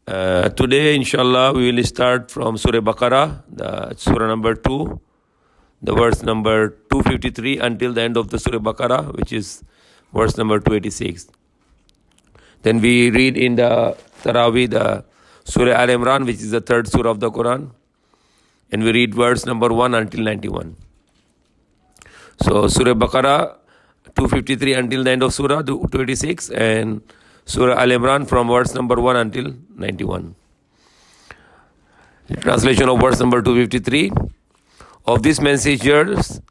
Today, inshallah, we will start from Surah Baqarah, the Surah number 2, the verse number 253 until the end of the Surah Baqarah, which is verse number 286. Then we read in the Taraweeh, the Surah Al Imran, which is the third Surah of the Quran, and we read verse number 1 until 91. So Surah Baqarah 253 until the end of Surah 286, and Surah Al Imran from verse number 1 until 91. The translation of verse number 253. Of these messengers,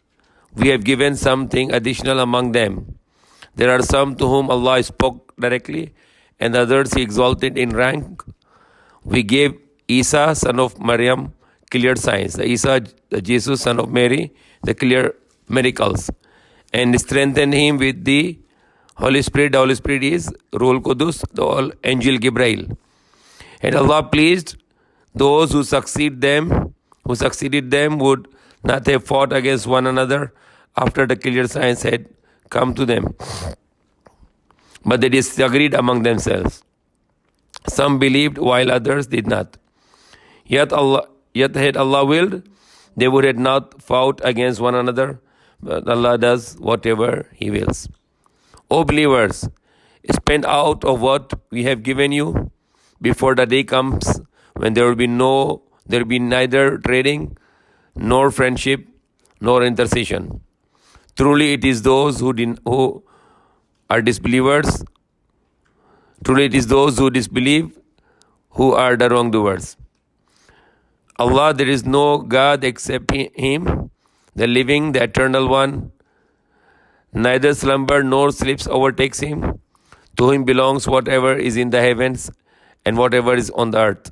we have given something additional among them. There are some to whom Allah spoke directly, and others He exalted in rank. We gave Isa, son of Maryam, clear signs. The Isa, the Jesus, son of Mary, the clear miracles, and strengthened him with the Holy Spirit. The Holy Spirit is Ruhul Qudus, the angel Gabriel. And Allah pleased those who succeeded them would not have fought against one another after the clear signs had come to them, but they disagreed among themselves. Some believed while others did not. Yet had Allah willed, they would have not fought against one another, but Allah does whatever He wills. O believers, spend out of what we have given you before the day comes when there will be neither trading, nor friendship, nor intercession. Truly it is those who are disbelievers. Truly it is those who disbelieve who are the wrongdoers. Allah, there is no God except Him, the living, the eternal one. Neither slumber nor sleep overtakes Him. To Him belongs whatever is in the heavens and whatever is on the earth.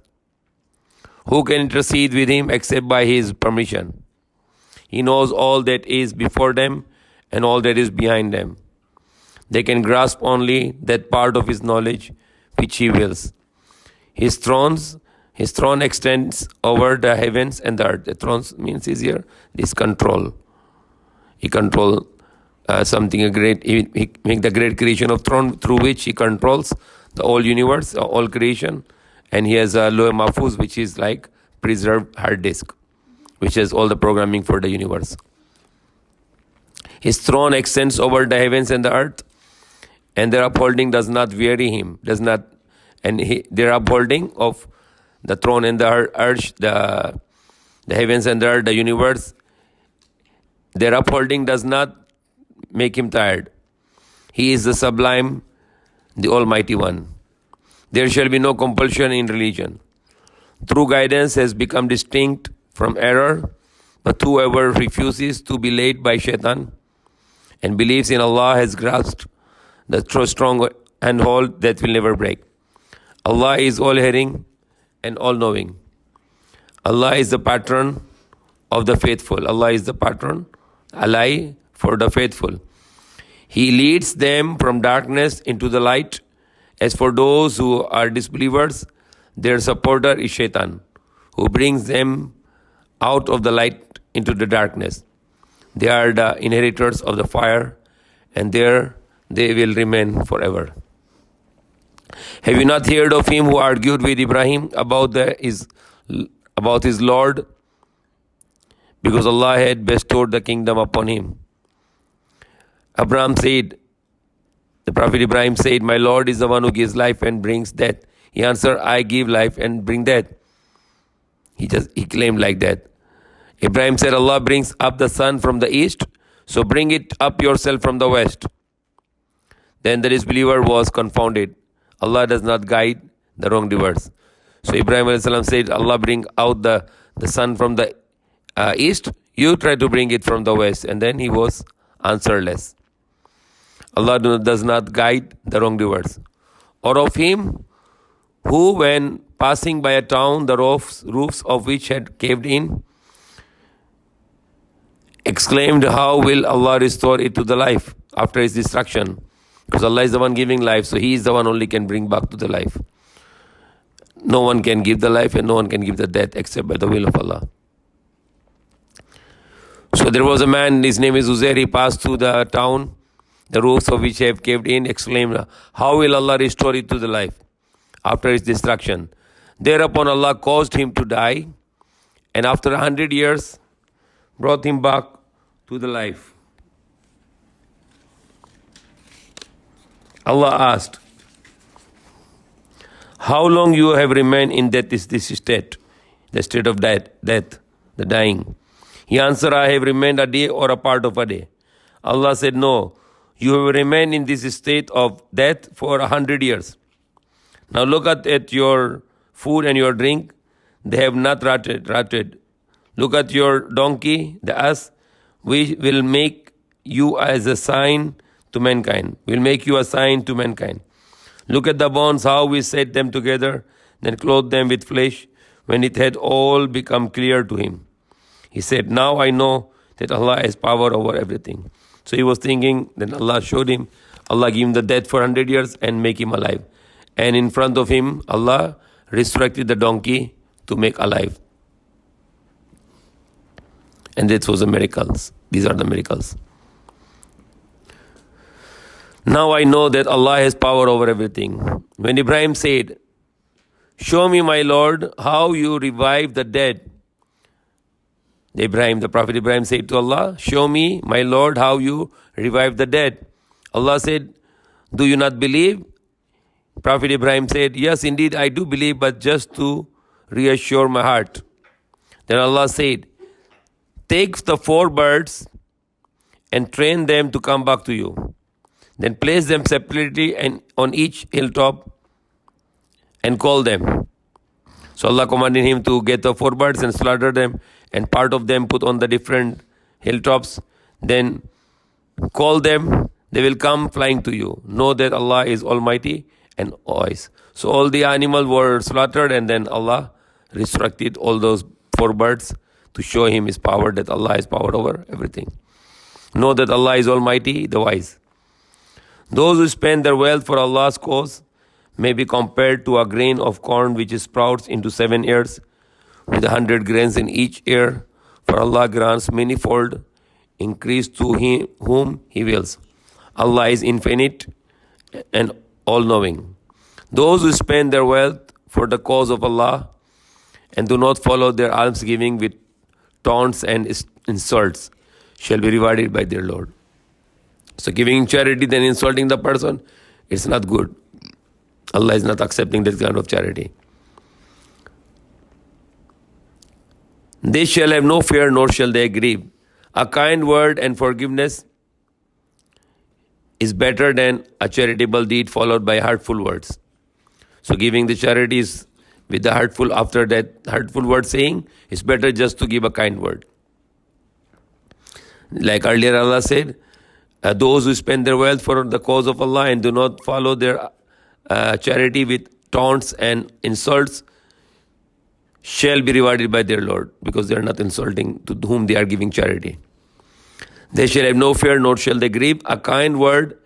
Who can intercede with Him except by His permission? He knows all that is before them and all that is behind them. They can grasp only that part of His knowledge which He wills. His throne extends over the heavens and the earth. The throne means here this control. He controls something great. He make the great creation of throne through which He controls the whole universe, all creation. And He has a Lawh Mahfuz, which is like preserved hard disk, which has all the programming for the universe. His throne extends over the heavens and the earth, and their upholding does not weary Him. Their upholding of the throne and the earth, the heavens and the earth, the universe, their upholding does not make Him tired. He is the sublime, the Almighty One. There shall be no compulsion in religion. True guidance has become distinct from error, but whoever refuses to be led by shaitan and believes in Allah has grasped the strong handhold that will never break. Allah is all-hearing and all-knowing. Allah is the patron of the faithful. Allah is the patron, Allah for the faithful. He leads them from darkness into the light. As for those who are disbelievers, their supporter is Shaitan, who brings them out of the light into the darkness. They are the inheritors of the fire, and there they will remain forever. Have you not heard of him who argued with Ibrahim about his Lord, because Allah had bestowed the kingdom upon him? The Prophet Ibrahim said, "My Lord is the one who gives life and brings death." He answered, "I give life and bring death." He claimed like that. Ibrahim said, "Allah brings up the sun from the east, so bring it up yourself from the west." Then the disbeliever was confounded. Allah does not guide the wrongdoers. So Ibrahim said, "Allah bring out the sun from the east, you try to bring it from the west." And then he was answerless. Allah does not guide the wrongdoers. Or of him who, when passing by a town, the roofs of which had caved in, exclaimed, "How will Allah restore it to the life after its destruction?" Because Allah is the one giving life, so He is the one only can bring back to the life. No one can give the life and no one can give the death except by the will of Allah. So there was a man, his name is Uzair. He passed through the town, the roofs of which have caved in, exclaimed, "How will Allah restore it to the life after its destruction?" Thereupon Allah caused him to die, and after 100 years brought him back to the life. Allah asked, how long you have remained in this state, the state of death, the dying? He answered, I have remained a day or a part of a day. Allah said, no, you have remained in this state of death for 100 years. Now look at your food and your drink. They have not rotted. Look at your donkey, the ass. We will make you as a sign to mankind. We'll make you a sign to mankind. Look at the bones, how we set them together, then clothed them with flesh, when it had all become clear to him. He said, now I know that Allah has power over everything. So he was thinking, then Allah showed him, Allah gave him the death for 100 years and make him alive. And in front of him, Allah resurrected the donkey to make alive. And this was the miracles. These are the miracles. Now I know that Allah has power over everything. When Ibrahim said, show me, my Lord, how you revive the dead. The Prophet Ibrahim said to Allah, show me, my Lord, how you revive the dead. Allah said, do you not believe? Prophet Ibrahim said, yes, indeed I do believe, but just to reassure my heart. Then Allah said, take the 4 birds and train them to come back to you. Then place them separately and on each hilltop and call them. So Allah commanded him to get the 4 birds and slaughter them, and part of them put on the different hilltops. Then call them, they will come flying to you. Know that Allah is Almighty and wise. So all the animals were slaughtered, and then Allah resurrected all those 4 birds to show him his power, that Allah has power over everything. Know that Allah is Almighty, the wise. Those who spend their wealth for Allah's cause may be compared to a grain of corn which sprouts into 7 ears, with 100 grains in each ear. For Allah grants manifold increase to him whom He wills. Allah is infinite and all-knowing. Those who spend their wealth for the cause of Allah and do not follow their almsgiving with taunts and insults shall be rewarded by their Lord. So giving charity then insulting the person, it's not good. Allah is not accepting that kind of charity. They shall have no fear, nor shall they grieve. A kind word and forgiveness is better than a charitable deed followed by hurtful words. So giving the charities with the hurtful, after that hurtful word saying, it's better just to give a kind word. Like earlier Allah said, those who spend their wealth for the cause of Allah and do not follow their charity with taunts and insults shall be rewarded by their Lord, because they are not insulting to whom they are giving charity. They shall have no fear, nor shall they grieve. A kind word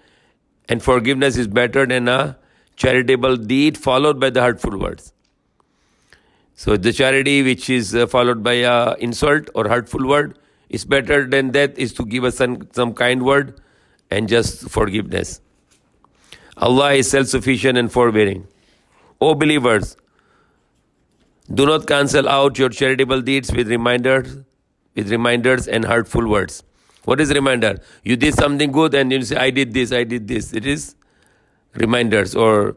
and forgiveness is better than a charitable deed followed by the hurtful words. So the charity which is followed by a insult or hurtful word is better than that is to give us some kind word and just forgiveness. Allah is self-sufficient and forbearing. O believers, do not cancel out your charitable deeds with reminders and hurtful words. What is reminder? You did something good and you say, I did this. It is reminders or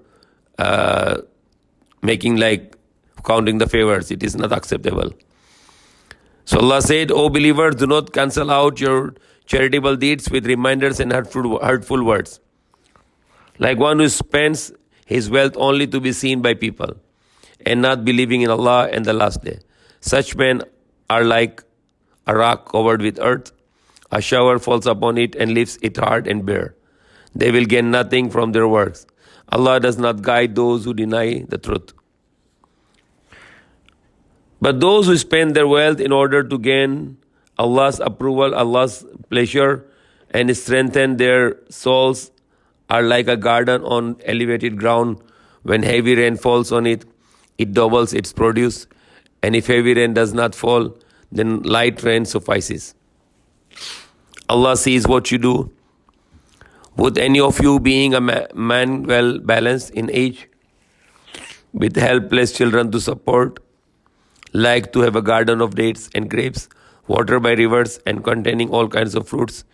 making like counting the favors. It is not acceptable. So Allah said, O believers, do not cancel out your charitable deeds with reminders and hurtful words. Like one who spends his wealth only to be seen by people and not believing in Allah and the last day. Such men are like a rock covered with earth. A shower falls upon it and leaves it hard and bare. They will gain nothing from their works. Allah does not guide those who deny the truth. But those who spend their wealth in order to gain Allah's approval, Allah's pleasure, and strengthen their souls are like a garden on elevated ground. When heavy rain falls on it, it doubles its produce. And if heavy rain does not fall, then light rain suffices. Allah sees what you do. Would any of you, being a man well balanced in age, with helpless children to support, like to have a garden of dates and grapes, watered by rivers and containing all kinds of fruits,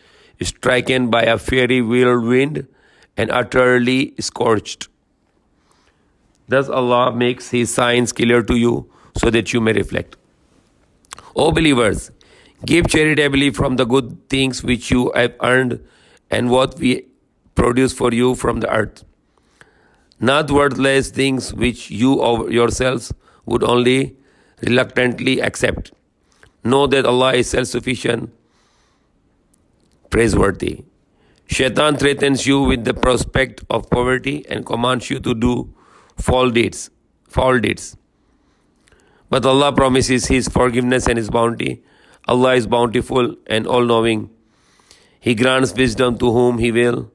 stricken by a fiery whirlwind and utterly scorched. Thus Allah makes His signs clear to you so that you may reflect. O believers, give charitably from the good things which you have earned and what we produce for you from the earth, not worthless things which you yourselves would only reluctantly accept. Know that Allah is self-sufficient, praiseworthy. Shaitan threatens you with the prospect of poverty and commands you to do foul deeds. But Allah promises His forgiveness and His bounty. Allah is bountiful and all-knowing. He grants wisdom to whom He will,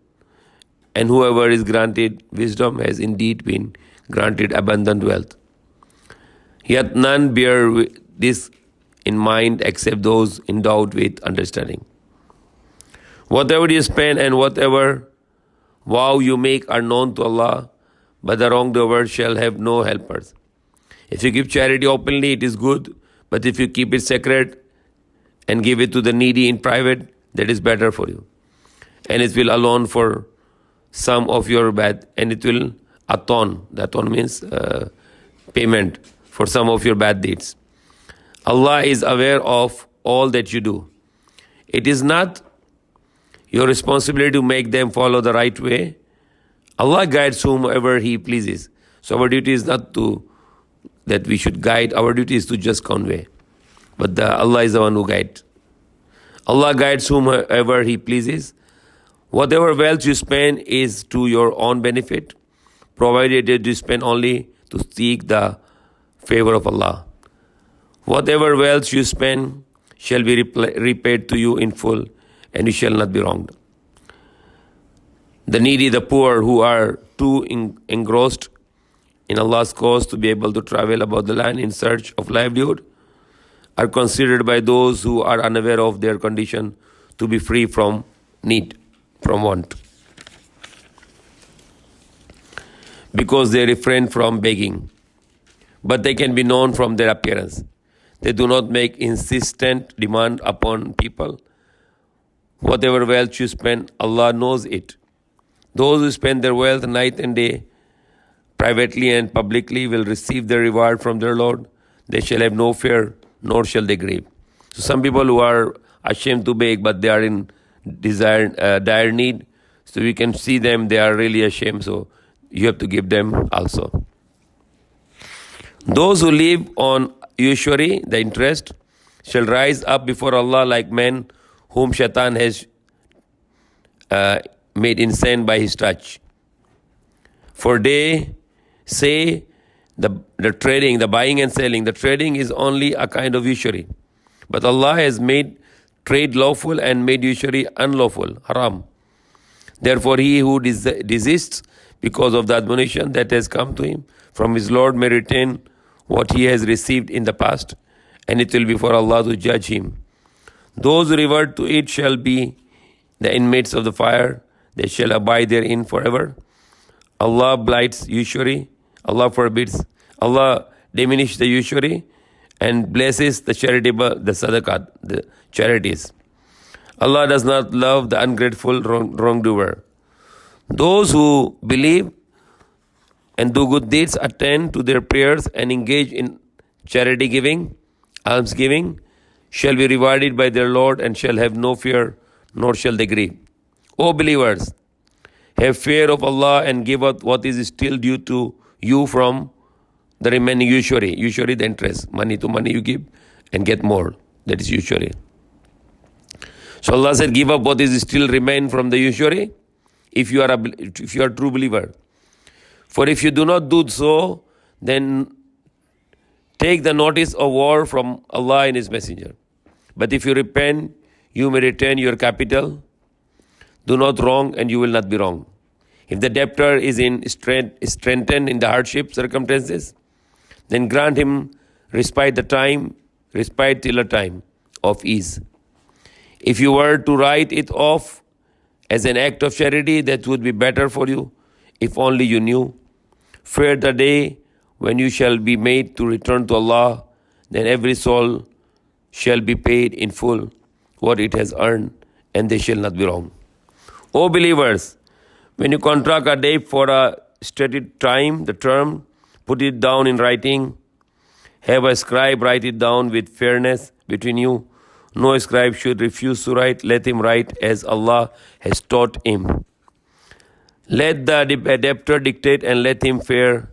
and whoever is granted wisdom has indeed been granted abundant wealth. Yet none bear this in mind except those endowed with understanding. Whatever you spend and whatever vow you make are known to Allah, but the wrongdoer shall have no helpers. If you give charity openly, it is good, but if you keep it secret and give it to the needy in private, that is better for you. And it will atone for some of your bad, and it will atone. Atone means payment for some of your bad deeds. Allah is aware of all that you do. It is not your responsibility to make them follow the right way. Allah guides whomever He pleases. So our duty is not that we should guide. Our duty is to just convey. But Allah is the one who guides. Allah guides whomever He pleases. Whatever wealth you spend is to your own benefit, provided that you spend only to seek the favor of Allah. Whatever wealth you spend shall be repaid to you in full, and you shall not be wronged. The needy, the poor, who are too engrossed in Allah's cause to be able to travel about the land in search of livelihood, are considered by those who are unaware of their condition to be free from need, from want, because they refrain from begging. But they can be known from their appearance. They do not make insistent demand upon people. Whatever wealth you spend, Allah knows it. Those who spend their wealth night and day, privately and publicly, will receive their reward from their Lord. They shall have no fear, nor shall they grieve. So some people who are ashamed to beg, but they are in dire need, so we can see them, they are really ashamed, so you have to give them also. Those who live on usury, the interest, shall rise up before Allah like men whom Shaitan has made insane by his touch. For they say the trading, the buying and selling, the trading is only a kind of usury. But Allah has made trade lawful and made usury unlawful, haram. Therefore, he who desists because of the admonition that has come to him from his Lord may retain what he has received in the past, and it will be for Allah to judge him. Those who revert to it shall be the inmates of the fire. They shall abide therein forever. Allah blights usury. Allah forbids. Allah diminishes the usury and blesses the charitable, the sadaqat, the charities. Allah does not love the ungrateful wrongdoer. Those who believe and do good deeds, attend to their prayers and engage in charity giving, almsgiving, shall be rewarded by their Lord and shall have no fear, nor shall they grieve. O believers, have fear of Allah and give out what is still due to you from the remaining usury. Usury, the interest. Money to money you give and get more. That is usury. So Allah said, give up what is still remain from the usury if you are a true believer. For if you do not do so, then take the notice of war from Allah and His Messenger. But if you repent, you may retain your capital. Do not wrong, and you will not be wrong. If the debtor is strengthened in the hardship circumstances, then grant him respite till a time of ease. If you were to write it off as an act of charity, that would be better for you, if only you knew. Fear the day when you shall be made to return to Allah, then every soul shall be paid in full what it has earned, and they shall not be wrong. O believers, when you contract a debt for a stated time, the term, put it down in writing. Have a scribe write it down with fairness between you. No scribe should refuse to write. Let him write as Allah has taught him. Let the debtor dictate and let him fear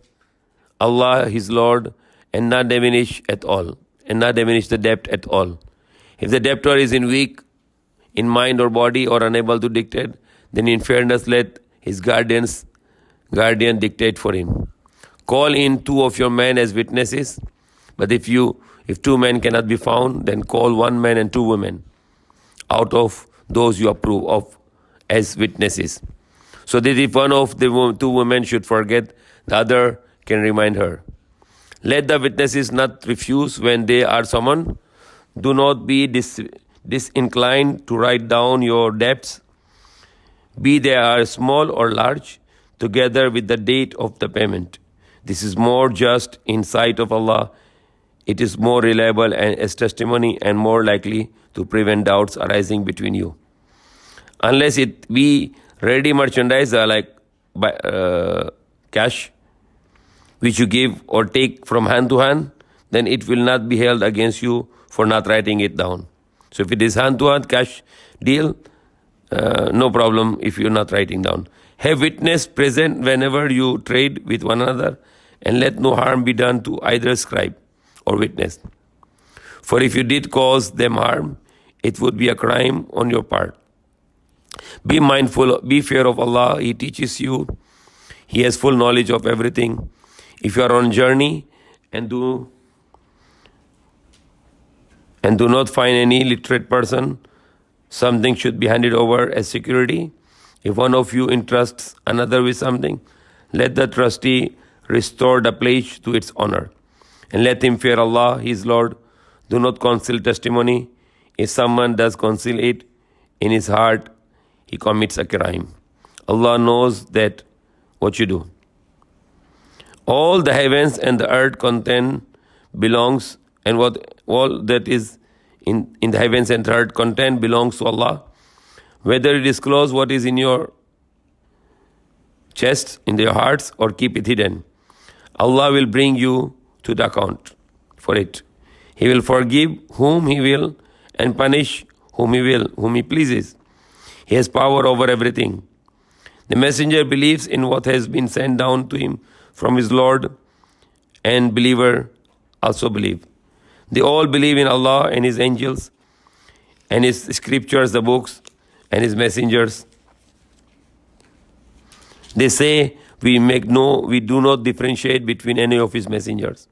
Allah his Lord and not diminish at all, and not diminish the debt at all. If the debtor is weak in mind or body or unable to dictate, then in fairness let his guardian dictate for him. Call in 2 of your men as witnesses, but if 2 men cannot be found, then call 1 man and 2 women out of those you approve of as witnesses, so that if one of the 2 women should forget, the other can remind her. Let the witnesses not refuse when they are summoned. Do not be disinclined to write down your debts, be they are small or large, together with the date of the payment. This is more just in sight of Allah. It is more reliable as testimony and more likely to prevent doubts arising between you. Unless it be ready merchandise like cash, which you give or take from hand to hand, then it will not be held against you for not writing it down. So if it is hand to hand cash deal, no problem if you're not writing down. Have witness present whenever you trade with one another, and let no harm be done to either scribe or witness. For if you did cause them harm, it would be a crime on your part. Be mindful, be fear of Allah. He teaches you. He has full knowledge of everything. If you are on journey and do not find any literate person, something should be handed over as security. If one of you entrusts another with something, let the trustee restore the pledge to its honor, and let him fear Allah, his Lord. Do not conceal testimony. If someone does conceal it in his heart, he commits a crime. Allah knows that what you do. All the heavens and the earth contain belongs, and all that is in the heavens and the earth contain belongs to Allah. Whether you disclose what is in your chests, in your hearts, or keep it hidden, Allah will bring you to the account for it. He will forgive whom He will and punish whom He pleases. He has power over everything. The messenger believes in what has been sent down to him from his Lord, and believer also believe. They all believe in Allah and His angels and His scriptures, the books, and His messengers. They say, we do not differentiate between any of His messengers.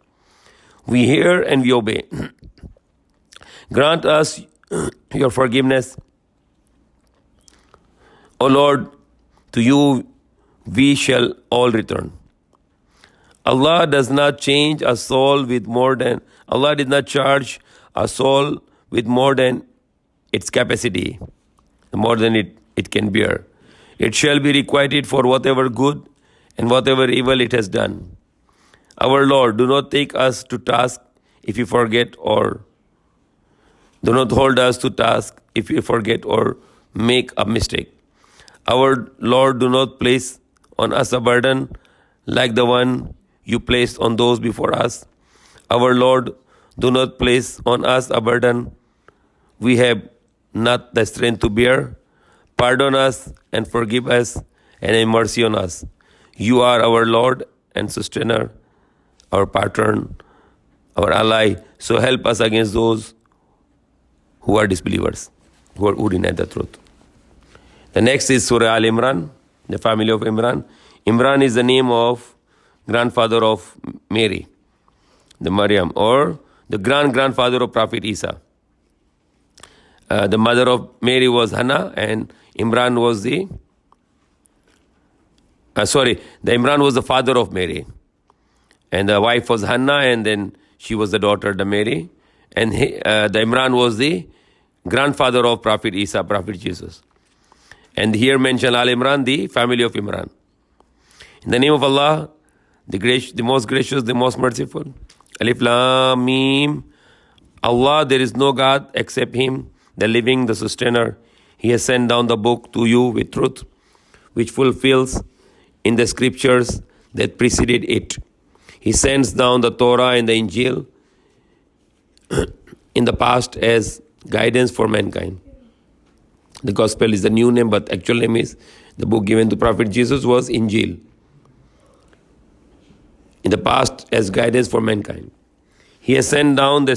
We hear and we obey. Grant us your forgiveness. O Lord, to you we shall all return. Allah does not change a soul with more than, Allah did not charge a soul with more than its capacity, more than it can bear. It shall be requited for whatever good and whatever evil it has done. Our Lord, do not take us to task if we forget, or do not hold us to task if we forget or make a mistake. Our Lord, do not place on us a burden like the one you placed on those before us. Our Lord, do not place on us a burden we have not the strength to bear. Pardon us and forgive us and have mercy on us. You are our Lord and sustainer, our patron, our ally. So help us against those who are disbelievers, who deny the truth. The next is Surah Al-Imran, the family of Imran. Imran is the name of grandfather of Mary, the Maryam, or the grandfather of Prophet Isa. The mother of Mary was Hannah, and Imran was the Imran was the father of Mary. And the wife was Hannah, and then she was the daughter, the Mary. And the Imran was the grandfather of Prophet Isa, Prophet Jesus. And here mentioned Al-Imran, the family of Imran. In the name of Allah, the most gracious, the most merciful. Alif Lam Mim. Allah, there is no God except Him, the living, the sustainer. He has sent down the book to you with truth, which fulfills in the scriptures that preceded it. He sends down the Torah and the Injil in the past as guidance for mankind. The Gospel is the new name, but actual name is, the book given to Prophet Jesus was Injil. In the past as guidance for mankind. He has sent down the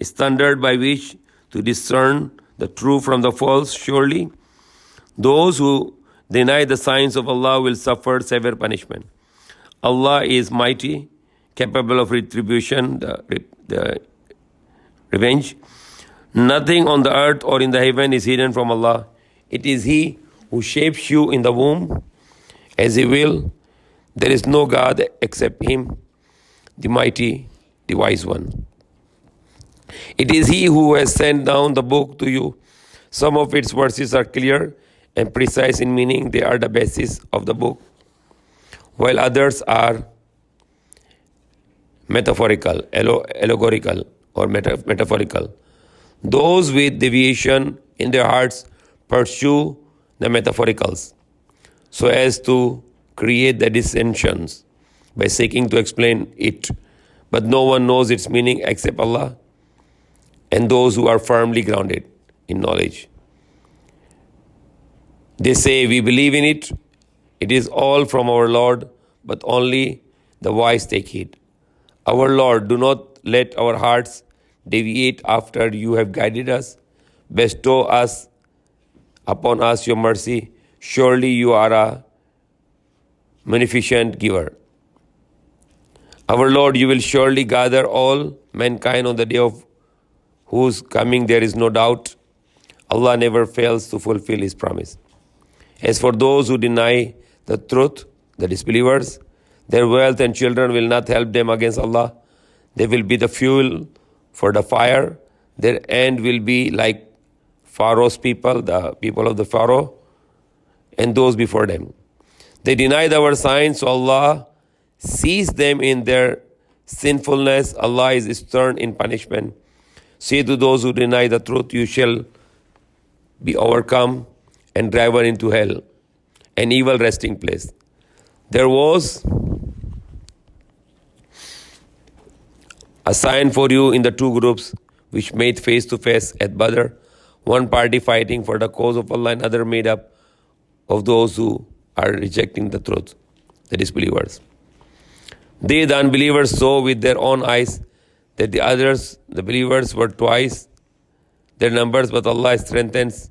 standard by which to discern the true from the false. Surely, those who deny the signs of Allah will suffer severe punishment. Allah is mighty, capable of retribution, the revenge. Nothing on the earth or in the heaven is hidden from Allah. It is He who shapes you in the womb as He will. There is no God except Him, the mighty, the wise one. It is He who has sent down the book to you. Some of its verses are clear and precise in meaning. They are the basis of the book, while others are metaphorical, allegorical, or metaphorical. Those with deviation in their hearts pursue the metaphoricals so as to create the dissensions by seeking to explain it. But no one knows its meaning except Allah and those who are firmly grounded in knowledge. They say, we believe in it. It is all from our Lord, but only the wise take heed. Our Lord, do not let our hearts deviate after you have guided us. Bestow upon us your mercy. Surely you are a munificent giver. Our Lord, you will surely gather all mankind on the day of whose coming there is no doubt. Allah never fails to fulfill His promise. As for those who deny the truth, the disbelievers, their wealth and children will not help them against Allah. They will be the fuel for the fire. Their end will be like Pharaoh's people, the people of the Pharaoh, and those before them. They denied our signs, so Allah sees them in their sinfulness. Allah is stern in punishment. Say to those who deny the truth, you shall be overcome and driven into hell, an evil resting place. There was a sign for you in the two groups which made face to face at Badr, one party fighting for the cause of Allah, another made up of those who are rejecting the truth, the disbelievers. They, the unbelievers, saw with their own eyes that the others, the believers, were twice their numbers, but Allah strengthens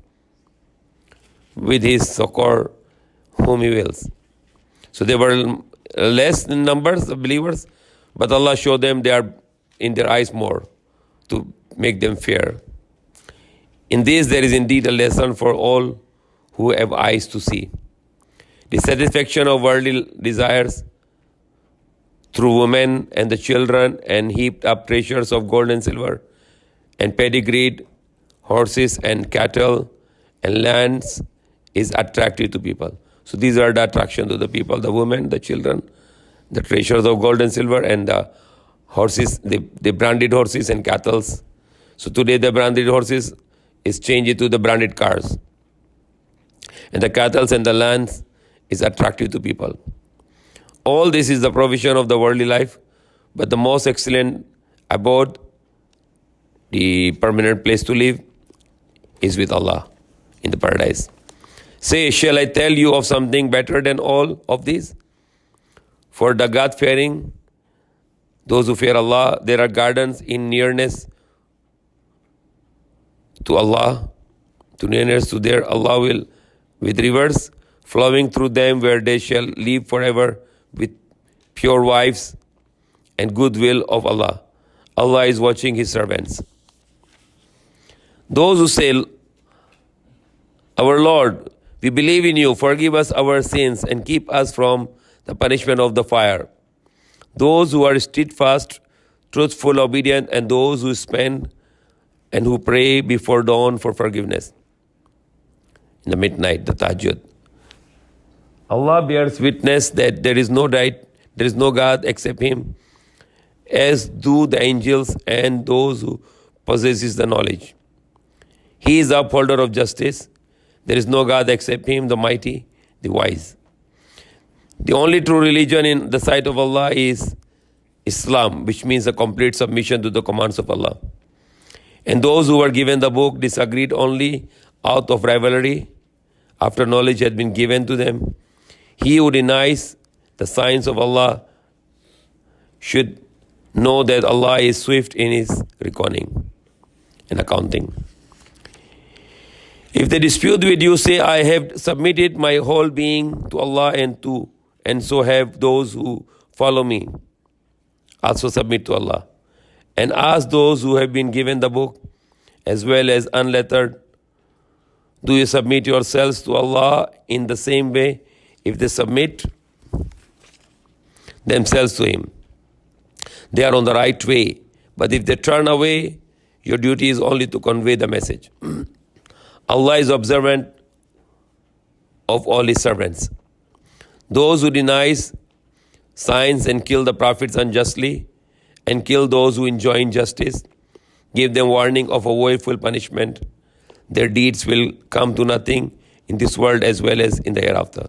with His succor whom He wills. So they were less in numbers of believers, but Allah showed them they are in their eyes more to make them fear. In this there is indeed a lesson for all who have eyes to see. The satisfaction of worldly desires through women and the children and heaped up treasures of gold and silver and pedigreed horses and cattle and lands is attractive to people. So these are the attraction to the people, the women, the children, the treasures of gold and silver, and the horses, the branded horses and cattle. So today the branded horses is changed to the branded cars. And the cattle and the lands is attractive to people. All this is the provision of the worldly life, but the most excellent abode, the permanent place to live, is with Allah in the paradise. Say, shall I tell you of something better than all of these? For the God-fearing, those who fear Allah, there are gardens in nearness to Allah, to nearness to their Allah will, with rivers flowing through them where they shall live forever with pure wives and goodwill of Allah. Allah is watching His servants. Those who say, our Lord, we believe in you, forgive us our sins and keep us from the punishment of the fire. Those who are steadfast, truthful, obedient, and those who spend and who pray before dawn for forgiveness. In the midnight, the tahajjud. Allah bears witness that there is no right there is no God except Him, as do the angels and those who possesses the knowledge. He is the upholder of justice. There is no God except Him, the mighty, the wise. The only true religion in the sight of Allah is Islam, which means a complete submission to the commands of Allah. And those who were given the book disagreed only out of rivalry after knowledge had been given to them. He who denies the signs of Allah should know that Allah is swift in His reckoning and accounting. If they dispute with you, say, I have submitted my whole being to Allah, and so have those who follow me. Also submit to Allah. And ask those who have been given the book, as well as unlettered, do you submit yourselves to Allah in the same way if they submit themselves to Him? They are on the right way. But if they turn away, your duty is only to convey the message. Allah is observant of all His servants. Those who deny signs and kill the prophets unjustly and kill those who enjoy injustice, give them warning of a woeful punishment. Their deeds will come to nothing in this world as well as in the hereafter.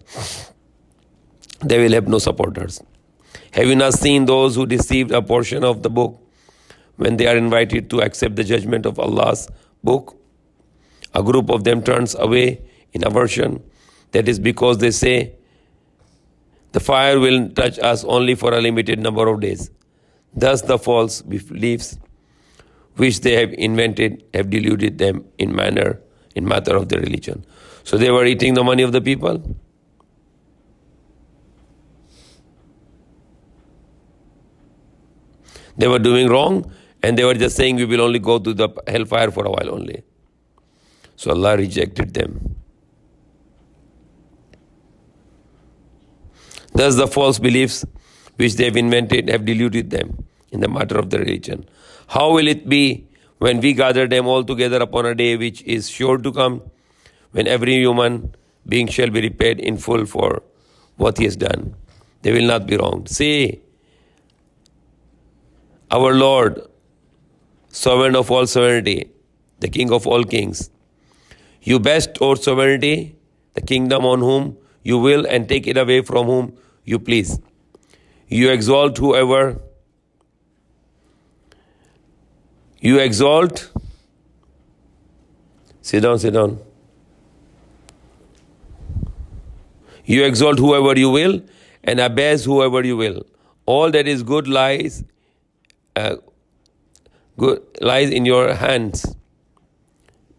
They will have no supporters. Have you not seen those who received a portion of the book when they are invited to accept the judgment of Allah's book? A group of them turns away in aversion. That is because they say, the fire will touch us only for a limited number of days. Thus the false beliefs which they have invented have deluded them in matter of their religion. So they were eating the money of the people. They were doing wrong, and they were just saying we will only go to the hellfire for a while only. So Allah rejected them. Thus the false beliefs which they have invented have deluded them in the matter of the religion. How will it be when we gather them all together upon a day which is sure to come, when every human being shall be repaid in full for what he has done? They will not be wronged. Say, our Lord, sovereign of all sovereignty, the King of all kings, you best, O sovereignty, the kingdom on whom you will and take it away from whom you please. You exalt whoever you exalt. Sit down. You exalt whoever you will and abase whoever you will. All that is good lies in your hands.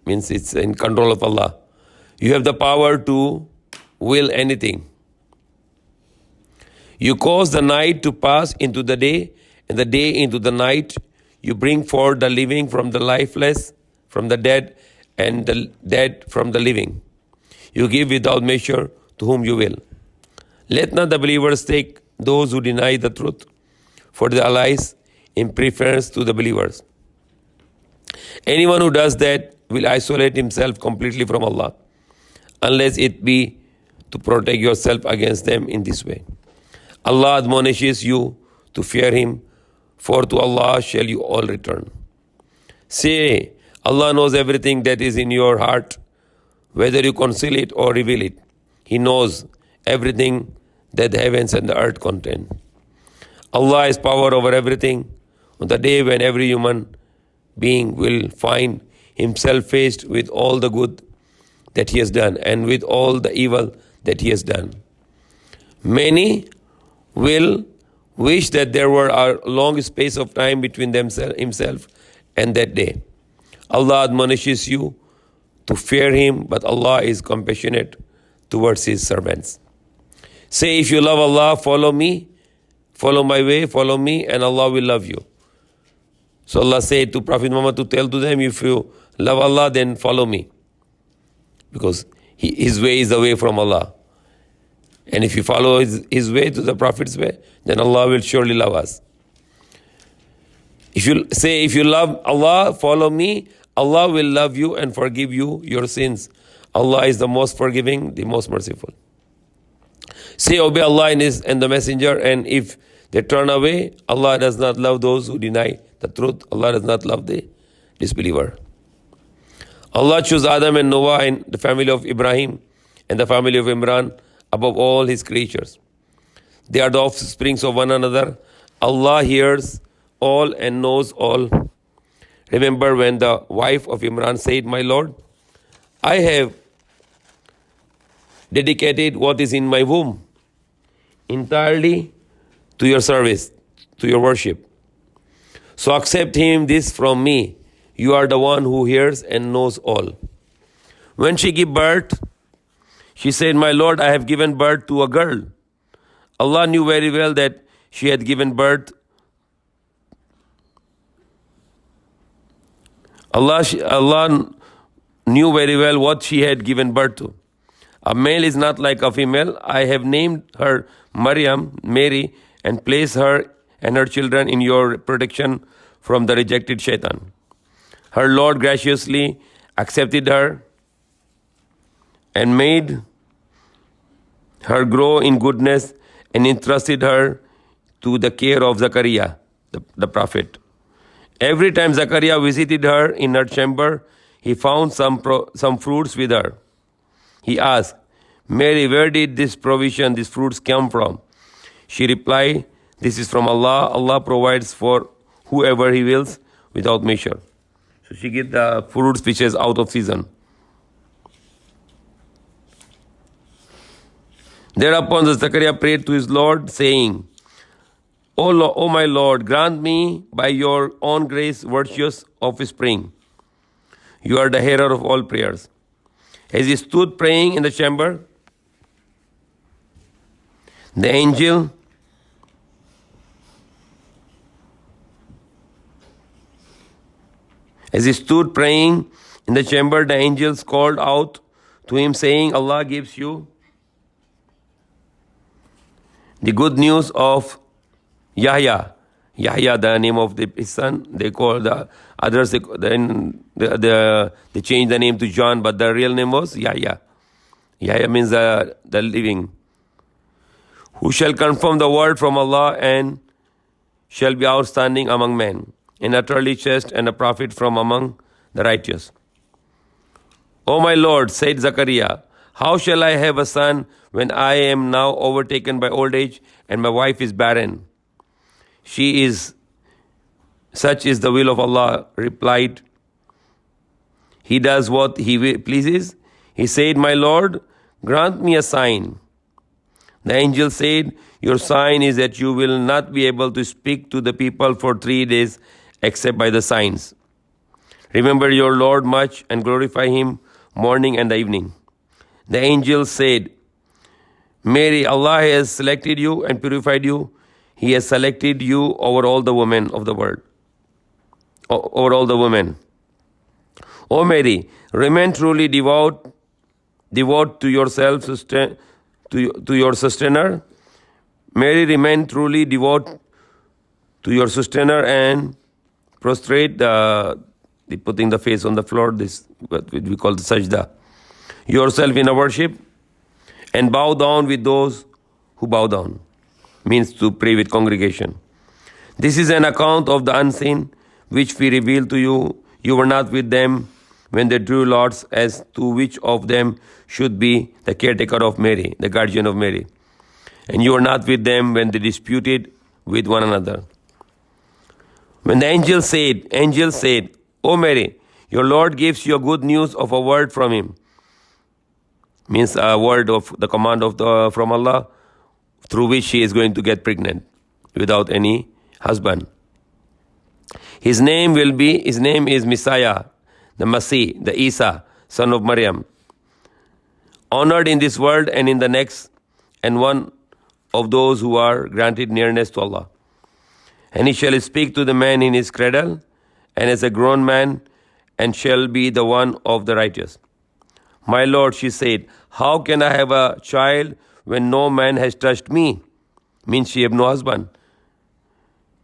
Means it's in control of Allah. You have the power to will anything. You cause the night to pass into the day, and the day into the night. You bring forth the living from the lifeless, from the dead, and the dead from the living. You give without measure to whom you will. Let not the believers take those who deny the truth for their allies in preference to the believers. Anyone who does that will isolate himself completely from Allah, unless it be to protect yourself against them in this way. Allah admonishes you to fear Him, for to Allah shall you all return. Say, Allah knows everything that is in your heart, whether you conceal it or reveal it. He knows everything that the heavens and the earth contain. Allah has power over everything. On the day when every human being will find himself faced with all the good that he has done and with all the evil that he has done. Many will wish that there were a long space of time between himself and that day. Allah admonishes you to fear Him, but Allah is compassionate towards His servants. Say, if you love Allah, follow me, follow my way, follow me, and Allah will love you. So Allah said to Prophet Muhammad to tell to them, if you love Allah, then follow me. Because His way is the way from Allah. And if you follow his way to the Prophet's way, then Allah will surely love us. If you love Allah, follow me, Allah will love you and forgive you your sins. Allah is the most forgiving, the most merciful. Say, obey Allah and the Messenger, and if they turn away, Allah does not love those who deny the truth. Allah does not love the disbeliever. Allah chose Adam and Noah and the family of Ibrahim and the family of Imran above all His creatures. They are the offsprings of one another. Allah hears all and knows all. Remember when the wife of Imran said, "My Lord, I have dedicated what is in my womb entirely to your service, to your worship. So accept him this from me. You are the one who hears and knows all." When she gave birth, she said, "My Lord, I have given birth to a girl." Allah knew very well that she had given birth. Allah knew very well what she had given birth to. A male is not like a female. I have named her Maryam, Mary, and placed her and her children in your protection from the rejected shaitan. Her Lord graciously accepted her and made her grow in goodness and entrusted her to the care of Zachariah, the prophet. Every time Zachariah visited her in her chamber, he found some fruits with her. He asked, "Mary, where did this provision, these fruits come from?" She replied, "This is from Allah. Allah provides for whoever He wills without measure." So she gets the fruits which is out of season. Thereupon Zachariah prayed to his Lord, saying, O my Lord, grant me by your own grace virtuous offspring. You are the hearer of all prayers. As he stood praying in the chamber, the angel the angels called out to him, saying, Allah gives you the good news of Yahya. Yahya, the name of his son. They call the others, they changed the name to John, but the real name was Yahya. Yahya means the living. Who shall confirm the word from Allah and shall be outstanding among men, and utterly chaste and a prophet from among the righteous. O my Lord, said Zachariah, how shall I have a son when I am now overtaken by old age and my wife is barren? Such is the will of Allah, replied. He does what He pleases. He said, my Lord, grant me a sign. The angel said, your sign is that you will not be able to speak to the people for 3 days except by the signs. Remember your Lord much and glorify Him morning and evening. The angel said, Mary, Allah has selected you and purified you. He has selected you over all the women of the world. Over all the women. O Mary, remain truly devout to yourself, to your sustainer. Mary, remain truly devout to your sustainer and prostrate, putting the face on the floor, this what we call the sajda. Yourself in a worship and bow down with those who bow down. Means to pray with congregation. This is an account of the unseen which we revealed to you. You were not with them when they drew lots as to which of them should be the caretaker of Mary, the guardian of Mary. And you were not with them when they disputed with one another. When the angel said, O Mary, your Lord gives you good news of a word from Him. Means a word of the command from Allah, through which she is going to get pregnant without any husband. His name is Messiah, the Masih, the Isa, son of Maryam, honored in this world and in the next, and one of those who are granted nearness to Allah. And he shall speak to the man in his cradle, and as a grown man, and shall be the one of the righteous. My Lord, she said, how can I have a child when no man has touched me? Means she have no husband.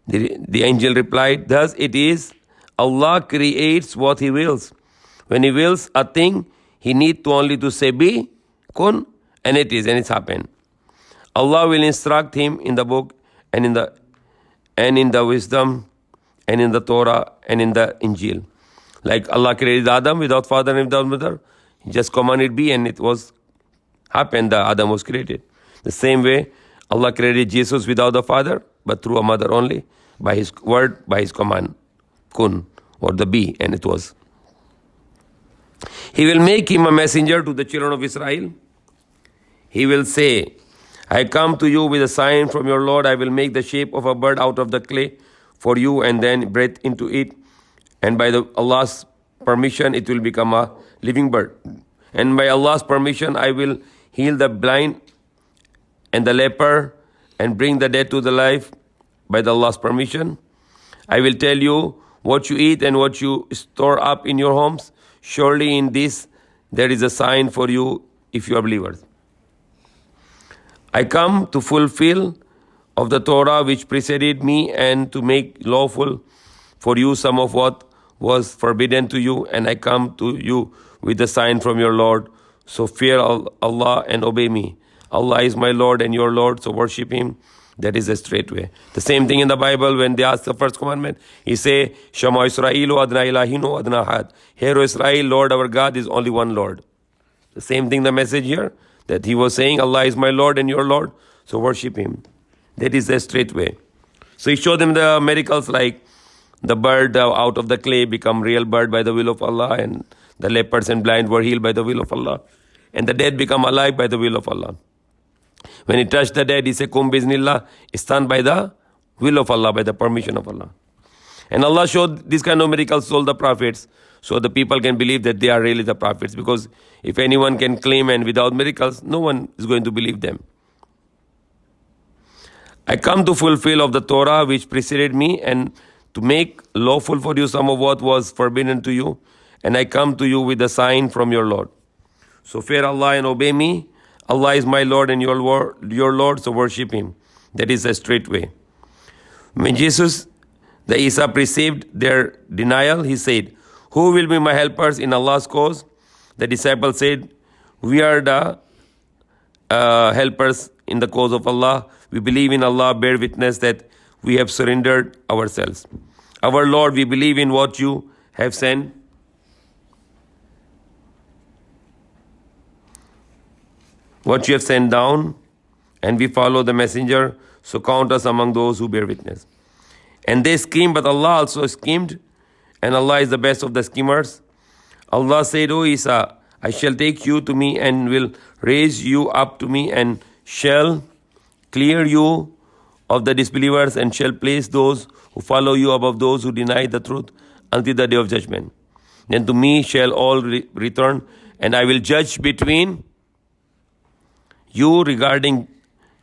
The angel replied, thus it is, Allah creates what He wills. When He wills a thing, He need to only to say be, kun, and it is, and it's happened. Allah will instruct him in the book and in the wisdom and in the Torah and in the Injil. Like Allah created Adam without father and without mother. He just commanded be and it was happened that Adam was created. The same way Allah created Jesus without the father but through a mother only, by his word, by his command, kun, or the be, and it was. He will make him a messenger to the children of Israel. He will say, I come to you with a sign from your Lord. I will make the shape of a bird out of the clay for you and then breathe into it. And by Allah's permission, it will become a living bird. And by Allah's permission, I will heal the blind and the leper and bring the dead to the life by the Allah's permission. I will tell you what you eat and what you store up in your homes. Surely in this there is a sign for you if you are believers. I come to fulfill of the Torah which preceded me and to make lawful for you some of what was forbidden to you, and I come to you with a sign from your Lord. So fear Allah and obey me. Allah is my Lord and your Lord, so worship him. That is a straight way. The same thing in the Bible when they ask the first commandment. He say, Shema Israelu adna ilahinu adna had. Hear, O Israel, Lord our God is only one Lord. The same thing the message here, that he was saying, Allah is my Lord and your Lord, so worship him. That is a straight way. So he showed them the miracles like the bird out of the clay become real bird by the will of Allah, and the lepers and blind were healed by the will of Allah, and the dead become alive by the will of Allah. When he touched the dead, he said, Kum biznillah, stand by the will of Allah, by the permission of Allah. And Allah showed this kind of miracles to all the prophets, so the people can believe that they are really the prophets. Because if anyone can claim and without miracles, no one is going to believe them. I come to fulfill of the Torah which preceded me and to make lawful for you some of what was forbidden to you. And I come to you with a sign from your Lord. So fear Allah and obey me. Allah is my Lord and your Lord, so worship him. That is a straight way. When Jesus, the Isa, perceived their denial, he said, who will be my helpers in Allah's cause? The disciples said, we are the helpers in the cause of Allah. We believe in Allah, bear witness that we have surrendered ourselves. Our Lord, we believe in what you have sent. What you have sent down, and we follow the messenger, so count us among those who bear witness. And they schemed, but Allah also schemed, and Allah is the best of the schemers. Allah said, O Isa, I shall take you to me and will raise you up to me and shall clear you of the disbelievers and shall place those who follow you above those who deny the truth until the day of judgment. Then to me shall all return, and I will judge between you regarding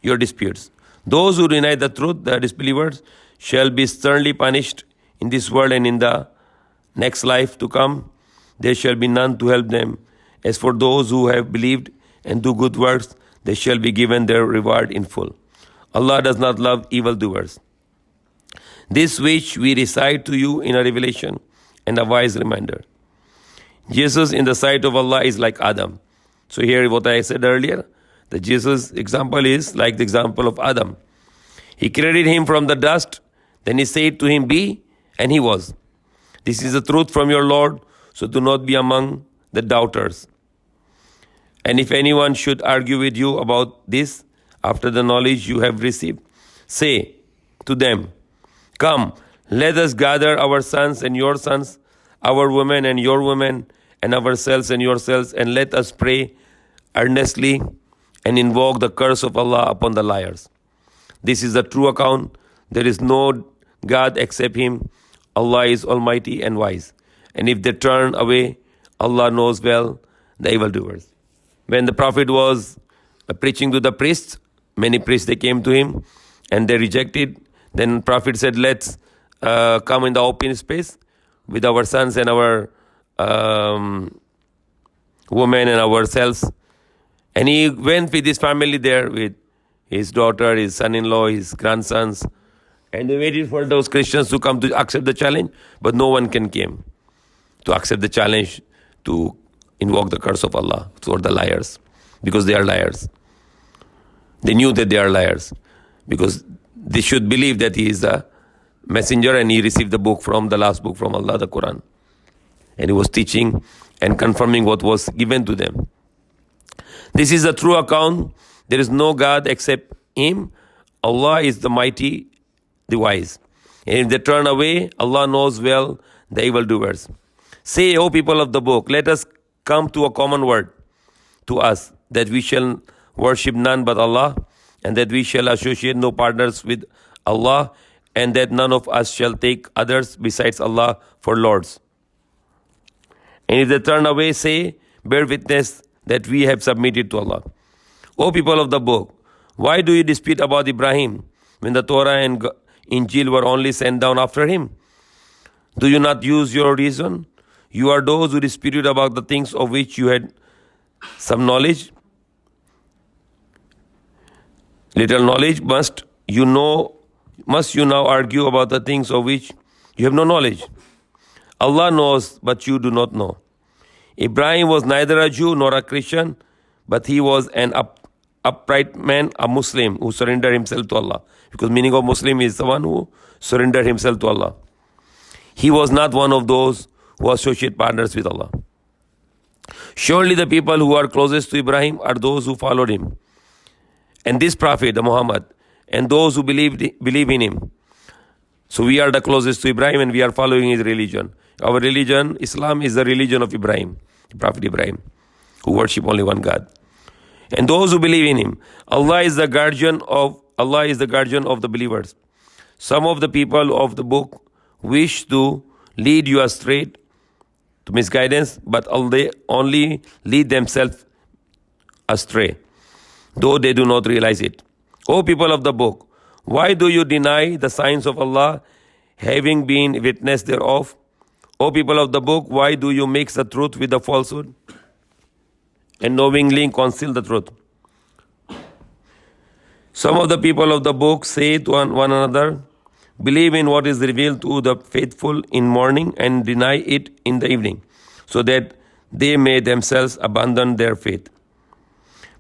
your disputes. Those who deny the truth, the disbelievers, shall be sternly punished in this world and in the next life to come. There shall be none to help them. As for those who have believed and do good works, they shall be given their reward in full. Allah does not love evildoers. This which we recite to you in a revelation and a wise reminder. Jesus in the sight of Allah is like Adam. So here what I said earlier, the Jesus example is like the example of Adam. He created him from the dust, then he said to him, be, and he was. This is the truth from your Lord, so do not be among the doubters. And if anyone should argue with you about this, after the knowledge you have received, say to them, come, let us gather our sons and your sons, our women and your women, and ourselves and yourselves, and let us pray earnestly and invoke the curse of Allah upon the liars. This is the true account. There is no God except him. Allah is almighty and wise. And if they turn away, Allah knows well the evildoers. When the Prophet was preaching to the priests, many priests, they came to him and they rejected. Then Prophet said, let's come in the open space with our sons and our women and ourselves. And he went with his family there with his daughter, his son-in-law, his grandsons. And they waited for those Christians to come to accept the challenge. But no one came to accept the challenge to invoke the curse of Allah for the liars. Because they are liars. They knew that they are liars because they should believe that he is a messenger and he received the book from the last book from Allah, the Quran. And he was teaching and confirming what was given to them. This is a true account. There is no God except Him. Allah is the mighty, the wise. And if they turn away, Allah knows well the evildoers. Say, O people of the book, let us come to a common word to us, that we shall worship none but Allah, and that we shall associate no partners with Allah, and that none of us shall take others besides Allah for lords. And if they turn away, say, bear witness that we have submitted to Allah. O people of the book, why do you dispute about Ibrahim when the Torah and Injil were only sent down after him? Do you not use your reason? You are those who disputed about the things of which you had some knowledge. Little knowledge, must you now argue about the things of which you have no knowledge? Allah knows, but you do not know. Ibrahim was neither a Jew nor a Christian, but he was an upright man, a Muslim who surrendered himself to Allah. Because meaning of Muslim is the one who surrendered himself to Allah. He was not one of those who associate partners with Allah. Surely the people who are closest to Ibrahim are those who followed him, and this prophet, the Muhammad, and those who believe in him. So we are the closest to Ibrahim and we are following his religion. Our religion, Islam, is the religion of Ibrahim, the Prophet Ibrahim, who worship only one God. And those who believe in him. Allah is the guardian of the believers. Some of the people of the book wish to lead you astray to misguidance, but they only lead themselves astray, though they do not realize it. O people of the book, why do you deny the signs of Allah, having been witness thereof? O people of the book, why do you mix the truth with the falsehood, and knowingly conceal the truth? Some of the people of the book say to one another, believe in what is revealed to the faithful in morning and deny it in the evening, so that they may themselves abandon their faith.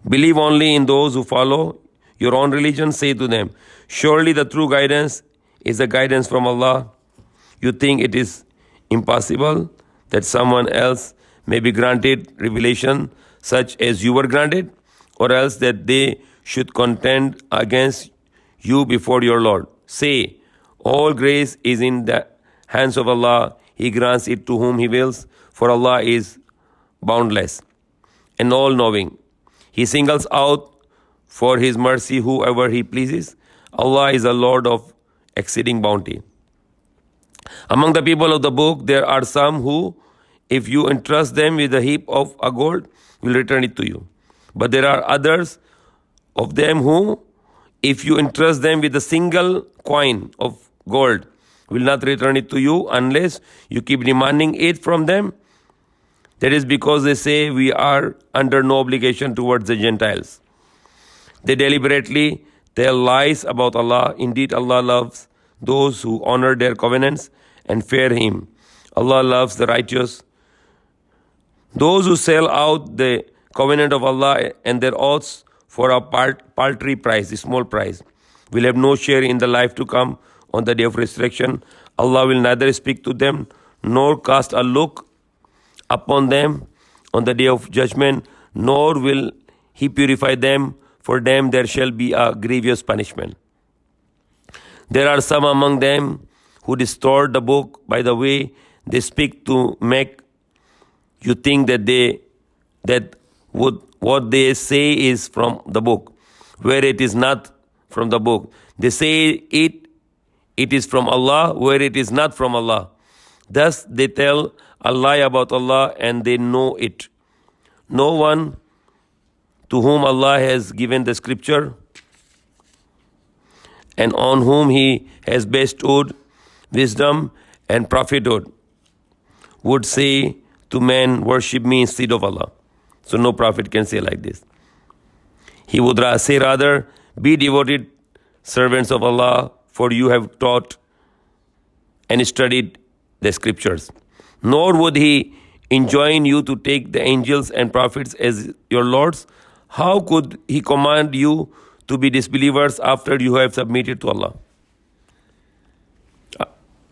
Believe only in those who follow your own religion. Say to them, surely the true guidance is the guidance from Allah. You think it is impossible that someone else may be granted revelation such as you were granted, or else that they should contend against you before your Lord. Say, all grace is in the hands of Allah. He grants it to whom He wills, for Allah is boundless and all-knowing. He singles out for His mercy whoever He pleases. Allah is a Lord of exceeding bounty. Among the people of the book, there are some who, if you entrust them with a heap of gold, will return it to you. But there are others of them who, if you entrust them with a single coin of gold, will not return it to you unless you keep demanding it from them. That is because they say we are under no obligation towards the Gentiles. They deliberately tell lies about Allah. Indeed, Allah loves those who honor their covenants and fear Him. Allah loves the righteous. Those who sell out the covenant of Allah and their oaths for a paltry price, a small price, will have no share in the life to come on the day of resurrection. Allah will neither speak to them nor cast a look upon them on the day of judgment, nor will He purify them. For them there shall be a grievous punishment. There are some among them who distort the book by the way they speak to make you think that what they say is from the book, where it is not from the book. They say it is from Allah, where it is not from Allah. Thus they tell a lie about Allah, and they know it. No one to whom Allah has given the scripture and on whom He has bestowed wisdom and prophethood would say to men, worship me instead of Allah. So no prophet can say like this. He would say rather, be devoted servants of Allah, for you have taught and studied the scriptures. Nor would He enjoin you to take the angels and prophets as your lords. How could He command you to be disbelievers after you have submitted to Allah.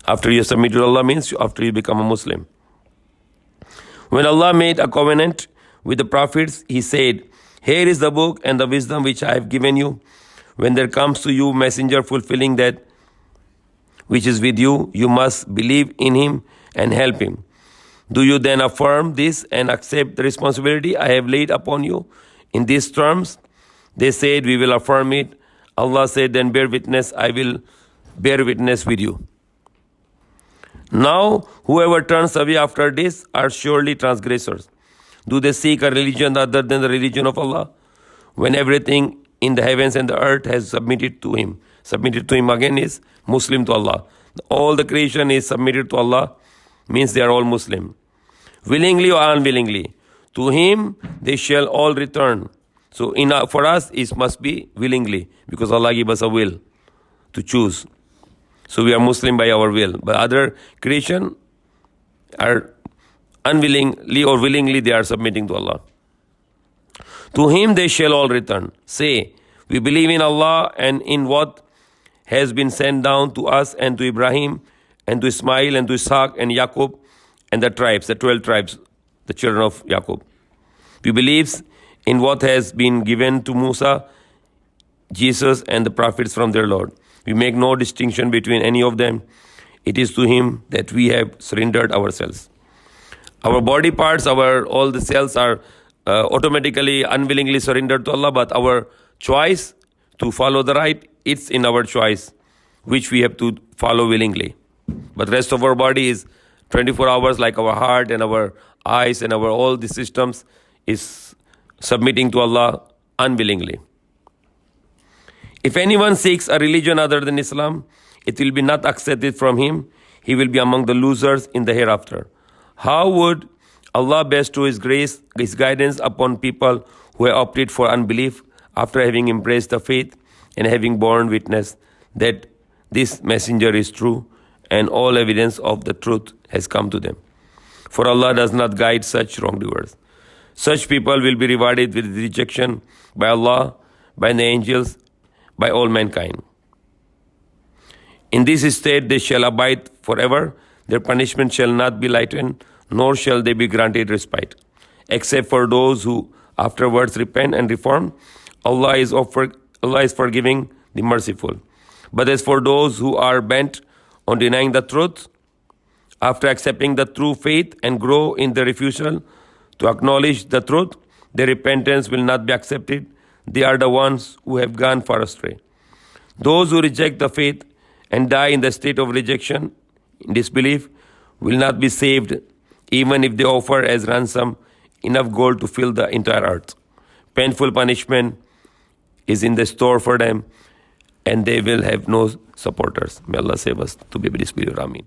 After you submit to Allah means after you become a Muslim. When Allah made a covenant with the prophets, He said, "Here is the book and the wisdom which I have given you. When there comes to you messenger fulfilling that which is with you, you must believe in him and help him. Do you then affirm this and accept the responsibility I have laid upon you in these terms?" They said, "We will affirm it." Allah said, "Then bear witness, I will bear witness with you." Now, whoever turns away after this are surely transgressors. Do they seek a religion other than the religion of Allah, when everything in the heavens and the earth has submitted to Him? Submitted to Him again is Muslim to Allah. All the creation is submitted to Allah, means they are all Muslim. Willingly or unwillingly, to Him they shall all return. So for us, it must be willingly, because Allah gave us a will to choose. So we are Muslim by our will. But other creation are unwillingly or willingly they are submitting to Allah. To Him they shall all return. Say, we believe in Allah and in what has been sent down to us and to Ibrahim and to Ismail and to Ishaq and Yaqub and the tribes, the 12 tribes, the children of Yaqub. We believe in what has been given to Musa, Jesus and the prophets from their Lord. We make no distinction between any of them. It is to Him that we have surrendered ourselves. Our body parts, all the cells are automatically, unwillingly surrendered to Allah, but our choice to follow the right, it's in our choice, which we have to follow willingly. But rest of our body is 24 hours, like our heart and our eyes and all the systems is submitting to Allah unwillingly. If anyone seeks a religion other than Islam, it will be not accepted from him. He will be among the losers in the hereafter. How would Allah bestow His grace, His guidance upon people who have opted for unbelief after having embraced the faith and having borne witness that this messenger is true and all evidence of the truth has come to them? For Allah does not guide such wrongdoers. Such people will be rewarded with rejection by Allah, by the angels, by all mankind. In this state they shall abide forever. Their punishment shall not be lightened, nor shall they be granted respite, except for those who afterwards repent and reform. Allah is forgiving, the merciful. But as for those who are bent on denying the truth, after accepting the true faith and grow in the refusal to acknowledge the truth, their repentance will not be accepted. They are the ones who have gone far astray. Those who reject the faith and die in the state of rejection, in disbelief, will not be saved, even if they offer as ransom enough gold to fill the entire earth. Painful punishment is in the store for them, and they will have no supporters. May Allah save us to be disbelievers. Ameen.